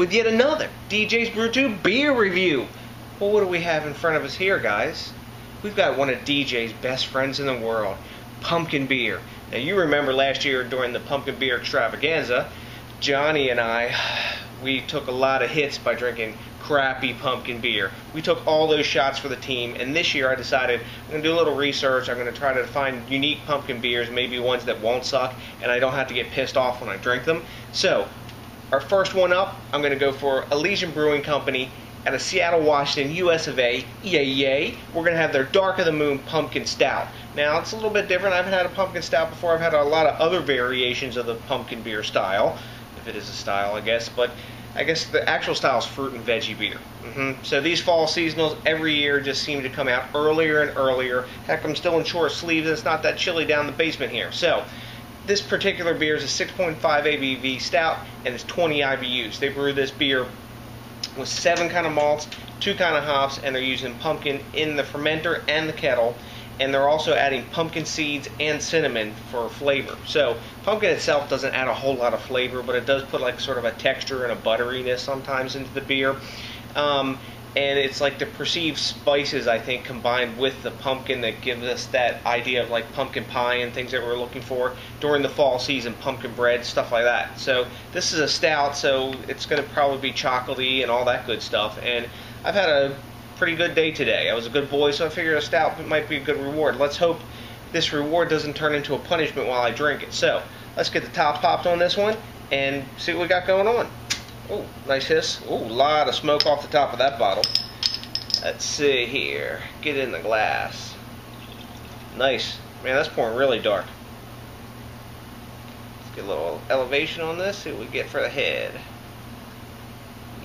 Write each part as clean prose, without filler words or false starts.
with yet another DJs BrewTube beer review. Well, what do we have in front of us here, guys? We've got one of DJ's best friends in the world, pumpkin beer. Now, you remember last year during the pumpkin beer extravaganza, Johnny and we took a lot of hits by drinking crappy pumpkin beer. We took all those shots for the team, and this year I decided I'm going to do a little research. I'm going to try to find unique pumpkin beers, maybe ones that won't suck, and I don't have to get pissed off when I drink them. So, our first one up, I'm going to go for Elysian Brewing Company out of Seattle, Washington, US of A. Yay, yay. We're going to have their Dark of the Moon Pumpkin Stout. Now, it's a little bit different. I haven't had a pumpkin stout before. I've had a lot of other variations of the pumpkin beer style, if it is a style, I guess, but I guess the actual style is fruit and veggie beer. So these fall seasonals every year just seem to come out earlier and earlier. Heck, I'm still in short sleeves and it's not that chilly down the basement here. So this particular beer is a 6.5 ABV stout and it's 20 IBUs. They brew this beer with 7 kind of malts, 2 kind of hops, and they're using pumpkin in the fermenter and the kettle. And they're also adding pumpkin seeds and cinnamon for flavor. So pumpkin itself doesn't add a whole lot of flavor, but it does put like sort of a texture and a butteriness sometimes into the beer. And it's like the perceived spices, I think, combined with the pumpkin that gives us that idea of like pumpkin pie and things that we're looking for during the fall season, pumpkin bread, stuff like that. So this is a stout, so it's going to probably be chocolatey and all that good stuff. And I've had a pretty good day today. I was a good boy, so I figured a stout might be a good reward. Let's hope this reward doesn't turn into a punishment while I drink it. So let's get the top popped on this one and see what we got going on. Oh, nice hiss. Oh, a lot of smoke off the top of that bottle. Let's see here. Get in the glass. Nice. Man, that's pouring really dark. Let's get a little elevation on this, see what we get for the head.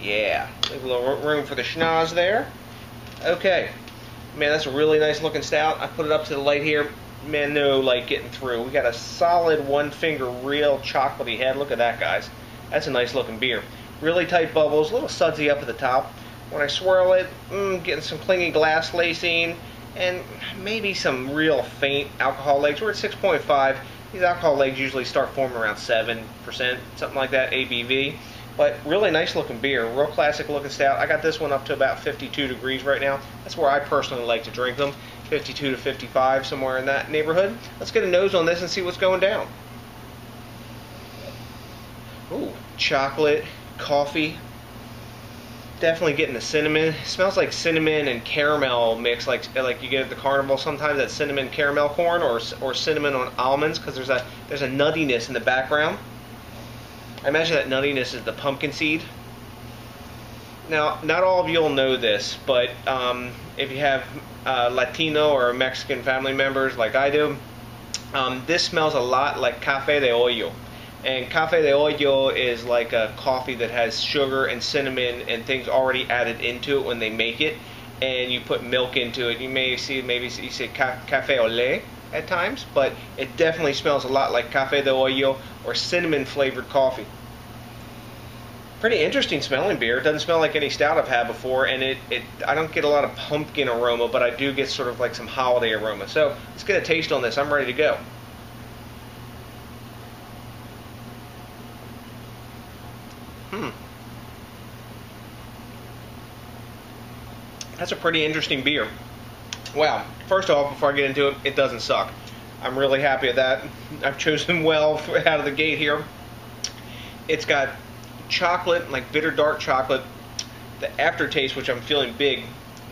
Yeah, leave a little room for the schnoz there. Okay. Man, that's a really nice looking stout. I put it up to the light here. Man, no light getting through. We got a solid one finger real chocolatey head. Look at that, guys. That's a nice looking beer. Really tight bubbles, a little sudsy up at the top. When I swirl it, getting some clingy glass lacing, and maybe some real faint alcohol legs. We're at 6.5. These alcohol legs usually start forming around 7%, something like that, ABV. But really nice looking beer, real classic looking stout. I got this one up to about 52 degrees right now. That's where I personally like to drink them, 52 to 55, somewhere in that neighborhood. Let's get a nose on this and see what's going down. Ooh, chocolate, coffee. Definitely getting the cinnamon. It smells like cinnamon and caramel mix, like you get at the carnival sometimes, that cinnamon caramel corn or cinnamon on almonds, because there's a nuttiness in the background. I imagine that nuttiness is the pumpkin seed. Now, not all of you will know this, but if you have Latino or Mexican family members like I do, this smells a lot like café de ollo. And café de ollo is like a coffee that has sugar and cinnamon and things already added into it when they make it. And you put milk into it. You may see, maybe you say café au lait at times, but it definitely smells a lot like café de ollo or cinnamon flavored coffee. Pretty interesting smelling beer. It doesn't smell like any stout I've had before, and I don't get a lot of pumpkin aroma, but I do get sort of like some holiday aroma. So let's get a taste on this. I'm ready to go. That's a pretty interesting beer. Wow. First off, before I get into it, it doesn't suck. I'm really happy with that. I've chosen well out of the gate here. It's got chocolate, like bitter dark chocolate. The aftertaste, which I'm feeling big,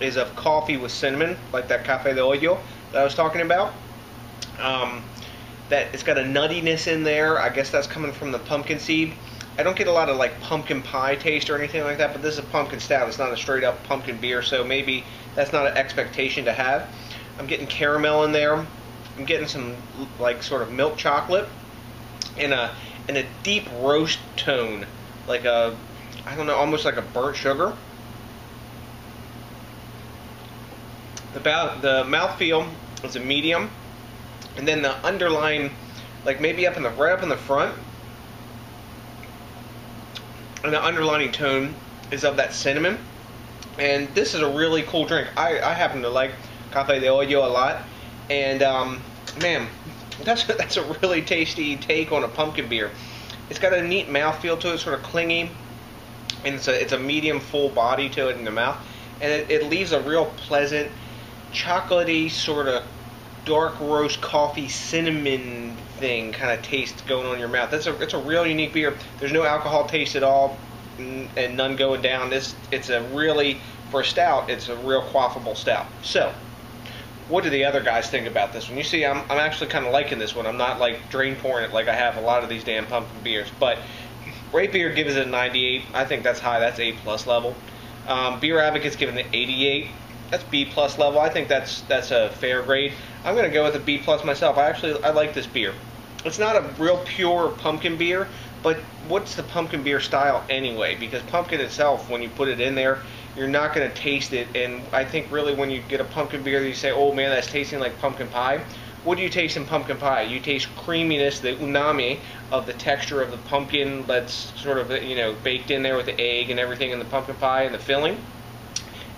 is of coffee with cinnamon, like that café de ollo that I was talking about. That it's got a nuttiness in there. I guess that's coming from the pumpkin seed. I don't get a lot of like pumpkin pie taste or anything like that, but this is a pumpkin stout. It's not a straight up pumpkin beer, so maybe that's not an expectation to have. I'm getting caramel in there. I'm getting some like sort of milk chocolate and a deep roast tone, like a, I don't know, almost like a burnt sugar. The mouthfeel is a medium, and then the underlying, like maybe right up in the front, and the underlining tone is of that cinnamon. And this is a really cool drink. I happen to like café de ollo a lot, and man, that's a really tasty take on a pumpkin beer. It's got a neat mouthfeel to it, sort of clingy. and it's a medium full body to it in the mouth, and it leaves a real pleasant, chocolatey sort of dark roast coffee cinnamon thing kind of taste going on in your mouth. It's a real unique beer. There's no alcohol taste at all, and none going down. It's a really, for a stout, it's a real quaffable stout. So, what do the other guys think about this one? You see, I'm actually kind of liking this one. I'm not like drain pouring it like I have a lot of these damn pumpkin beers. But Rate Beer gives it a 98. I think that's high. That's A+ level. Beer Advocate's giving it 88. That's B+ level. I think that's a fair grade. I'm going to go with a B+ myself. I like this beer. It's not a real pure pumpkin beer, but what's the pumpkin beer style anyway? Because pumpkin itself, when you put it in there, you're not going to taste it. And I think really when you get a pumpkin beer, you say, oh man, that's tasting like pumpkin pie. What do you taste in pumpkin pie? You taste creaminess, the umami of the texture of the pumpkin that's sort of, baked in there with the egg and everything in the pumpkin pie and the filling.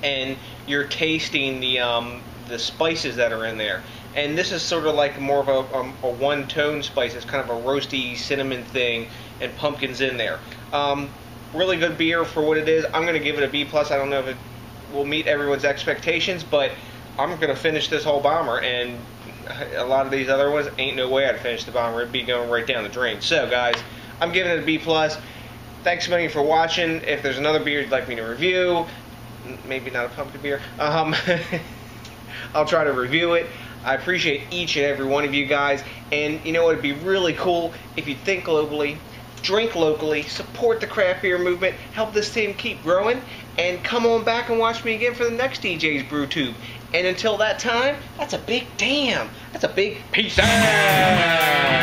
And you're tasting the spices that are in there. And this is sort of like more of a one-tone spice. It's kind of a roasty cinnamon thing, and pumpkin's in there. Really good beer for what it is. I'm going to give it a B+. I don't know if it will meet everyone's expectations, but I'm going to finish this whole bomber, and a lot of these other ones, ain't no way I'd finish the bomber. It'd be going right down the drain. So, guys, I'm giving it a B+. Thanks a million for watching. If there's another beer you'd like me to review, maybe not a pumpkin beer, I'll try to review it. I appreciate each and every one of you guys, and you know what, it'd be really cool if you think globally, drink locally, support the craft beer movement, help this team keep growing, and come on back and watch me again for the next DJs BrewTube. And until that time, that's a big damn. That's a big peace out.